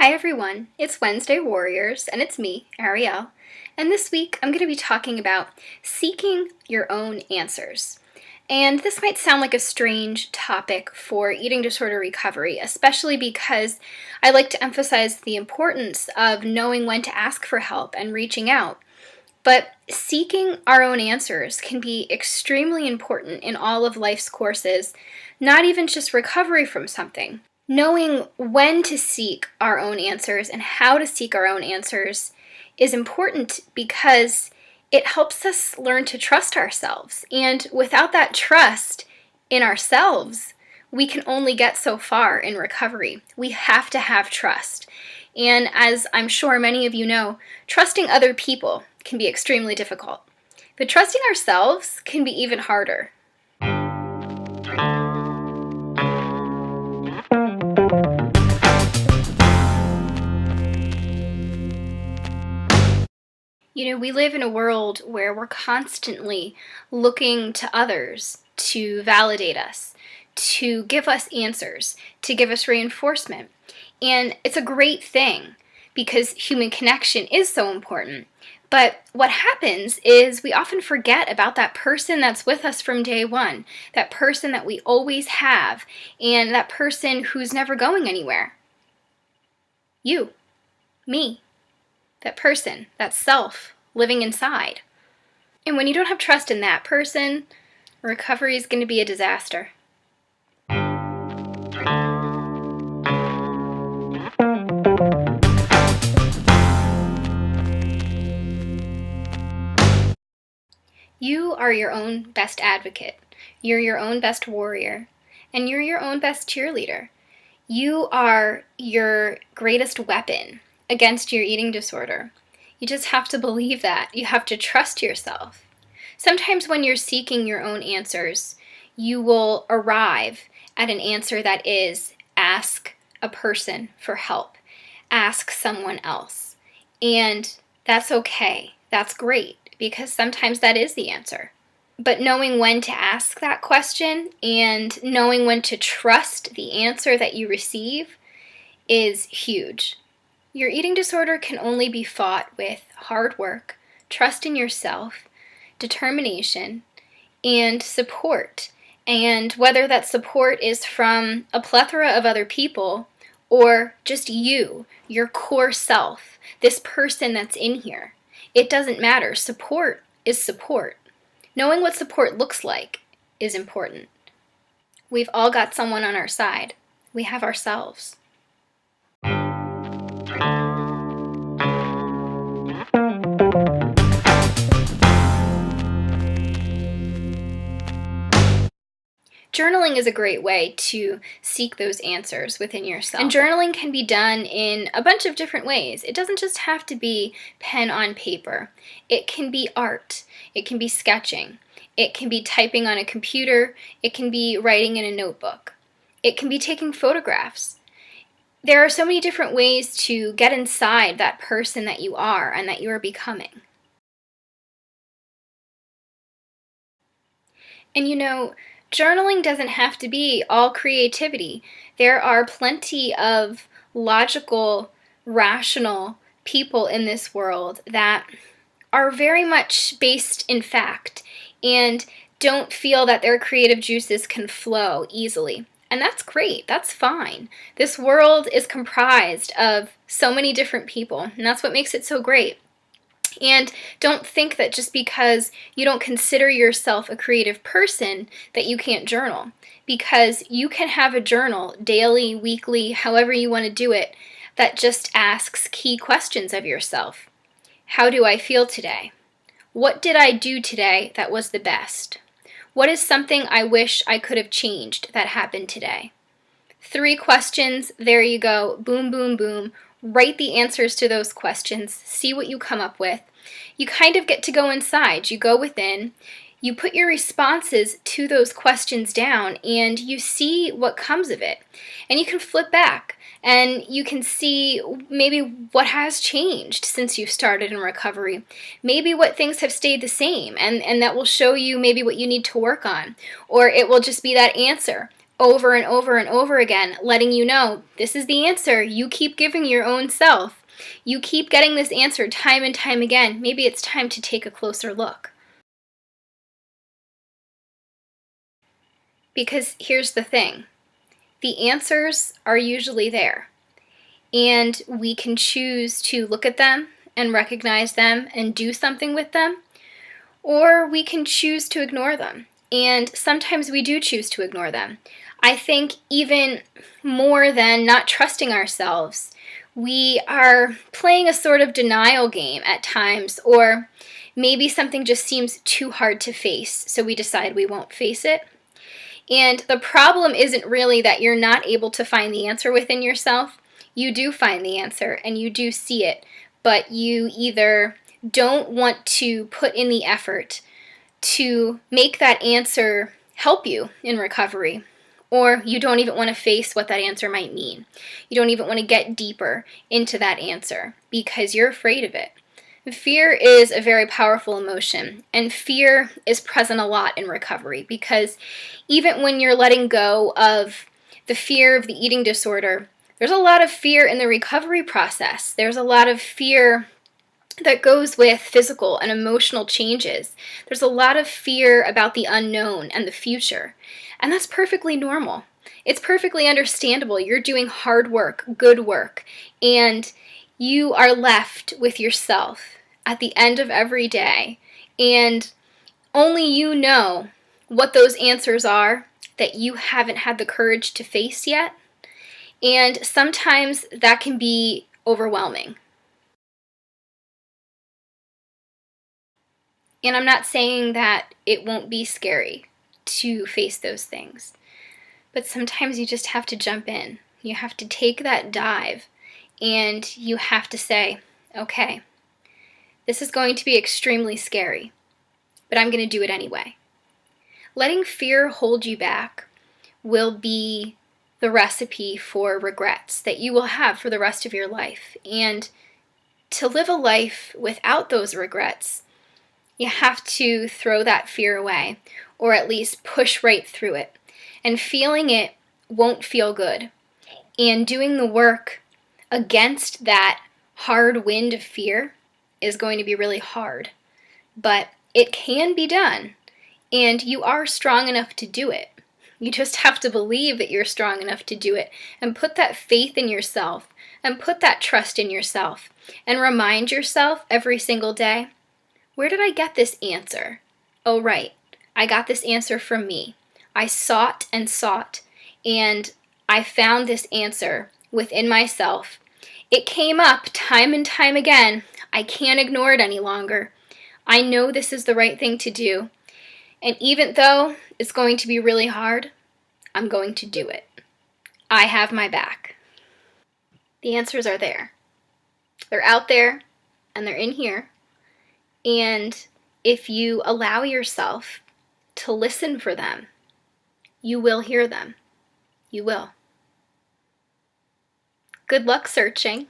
Hi everyone, it's Wednesday Warriors, and it's me, Arielle, and this week I'm going to be talking about seeking your own answers. And this might sound like a strange topic for eating disorder recovery, especially because I like to emphasize the importance of knowing when to ask for help and reaching out. But seeking our own answers can be extremely important in all of life's courses, not even just recovery from something. Knowing when to seek our own answers and how to seek our own answers is important because it helps us learn to trust ourselves. And without that trust in ourselves, we can only get so far in recovery. We have to have trust. And as I'm sure many of you know, trusting other people can be extremely difficult. But trusting ourselves can be even harder. We live in a world where we're constantly looking to others to validate us, to give us answers, to give us reinforcement. And it's a great thing because human connection is so important. But what happens is we often forget about that person that's with us from day one, that person that we always have, and that person who's never going anywhere. You, me, that person, that self living inside. And when you don't have trust in that person, recovery is going to be a disaster. You are your own best advocate. You're your own best warrior. And you're your own best cheerleader. You are your greatest weapon against your eating disorder. You just have to believe that. You have to trust yourself. Sometimes when you're seeking your own answers, you will arrive at an answer that is ask a person for help. Ask someone else. And that's okay. That's great because sometimes that is the answer. But knowing when to ask that question and knowing when to trust the answer that you receive is huge. Your eating disorder can only be fought with hard work, trust in yourself, determination, and support. And whether that support is from a plethora of other people or just you, your core self, this person that's in here, it doesn't matter. Support is support. Knowing what support looks like is important. We've all got someone on our side. We have ourselves. Journaling is a great way to seek those answers within yourself. And journaling can be done in a bunch of different ways. It doesn't just have to be pen on paper. It can be art. It can be sketching. It can be typing on a computer. It can be writing in a notebook. It can be taking photographs. There are so many different ways to get inside that person that you are and that you are becoming. And journaling doesn't have to be all creativity. There are plenty of logical, rational people in this world that are very much based in fact and don't feel that their creative juices can flow easily. And that's great. That's fine. This world is comprised of so many different people, and that's what makes it so great. And don't think that just because you don't consider yourself a creative person that you can't journal. Because you can have a journal daily, weekly, however you want to do it, that just asks key questions of yourself. How do I feel today? What did I do today that was the best? What is something I wish I could have changed that happened today? 3 questions, there you go, boom, boom, boom. Write the answers to those questions, see what you come up with. You kind of get to go inside, you go within, you put your responses to those questions down, and you see what comes of it. And you can flip back, and you can see maybe what has changed since you've started in recovery. Maybe what things have stayed the same, and that will show you maybe what you need to work on. Or it will just be that answer over and over and over again, letting you know this is the answer you keep giving your own self. You keep getting this answer time and time again. Maybe it's time to take a closer look. Because here's the thing, the answers are usually there, and we can choose to look at them and recognize them and do something with them, or we can choose to ignore them. And sometimes we do choose to ignore them. I think even more than not trusting ourselves, we are playing a sort of denial game at times, or maybe something just seems too hard to face, so we decide we won't face it. And the problem isn't really that you're not able to find the answer within yourself. You do find the answer and you do see it, but you either don't want to put in the effort to make that answer help you in recovery, or you don't even want to face what that answer might mean. You don't even want to get deeper into that answer because you're afraid of it. Fear is a very powerful emotion, and fear is present a lot in recovery because even when you're letting go of the fear of the eating disorder, there's a lot of fear in the recovery process. There's a lot of fear that goes with physical and emotional changes. There's a lot of fear about the unknown and the future, and that's perfectly normal. It's perfectly understandable. You're doing hard work, good work, and you are left with yourself at the end of every day, and only you know what those answers are that you haven't had the courage to face yet, and sometimes that can be overwhelming. And I'm not saying that it won't be scary to face those things, but sometimes you just have to jump in. You have to take that dive, and you have to say, okay, this is going to be extremely scary, but I'm going to do it anyway. Letting fear hold you back will be the recipe for regrets that you will have for the rest of your life. And to live a life without those regrets, you have to throw that fear away, or at least push right through it. And feeling it won't feel good. And doing the work against that hard wind of fear is going to be really hard. But it can be done, and you are strong enough to do it. You just have to believe that you're strong enough to do it, and put that faith in yourself, and put that trust in yourself, and remind yourself every single day, where did I get this answer? Oh, right, I got this answer from me. I sought, and I found this answer within myself. It came up time and time again. I can't ignore it any longer. I know this is the right thing to do. And even though it's going to be really hard, I'm going to do it. I have my back. The answers are there. They're out there, and they're in here. And if you allow yourself to listen for them, you will hear them. You will. Good luck searching.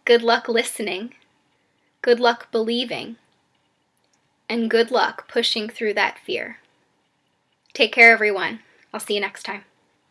Good luck listening. Good luck believing. And good luck pushing through that fear. Take care, everyone. I'll see you next time.